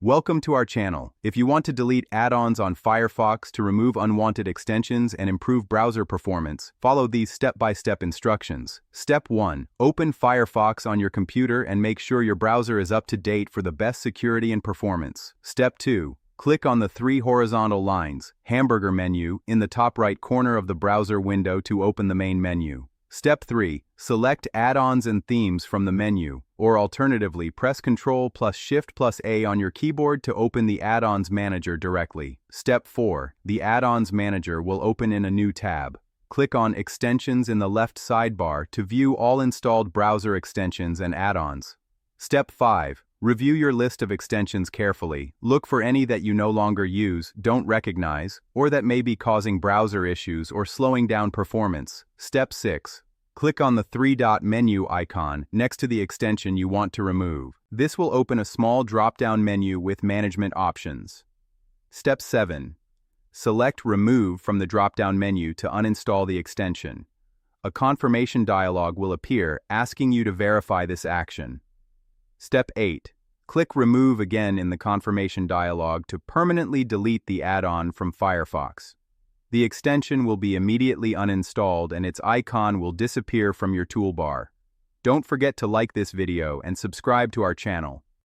Welcome to our channel. If you want to delete add-ons on Firefox to remove unwanted extensions and improve browser performance, follow these step-by-step instructions. Step 1. Open Firefox on your computer and make sure your browser is up to date for the best security and performance. Step 2. Click on the three horizontal lines, hamburger menu, in the top right corner of the browser window to open the main menu. Step 3. Select Add-ons and Themes from the menu, or alternatively press Ctrl+Shift+A on your keyboard to open the Add-ons Manager directly. Step 4. The Add-ons Manager will open in a new tab. Click on Extensions in the left sidebar to view all installed browser extensions and add-ons. Step 5. Review your list of extensions carefully. Look for any that you no longer use, don't recognize, or that may be causing browser issues or slowing down performance. Step 6. Click on the three-dot menu icon next to the extension you want to remove. This will open a small drop-down menu with management options. Step 7. Select Remove from the drop-down menu to uninstall the extension. A confirmation dialog will appear asking you to verify this action. Step 8. Click Remove again in the confirmation dialog to permanently delete the add-on from Firefox. The extension will be immediately uninstalled and its icon will disappear from your toolbar. Don't forget to like this video and subscribe to our channel.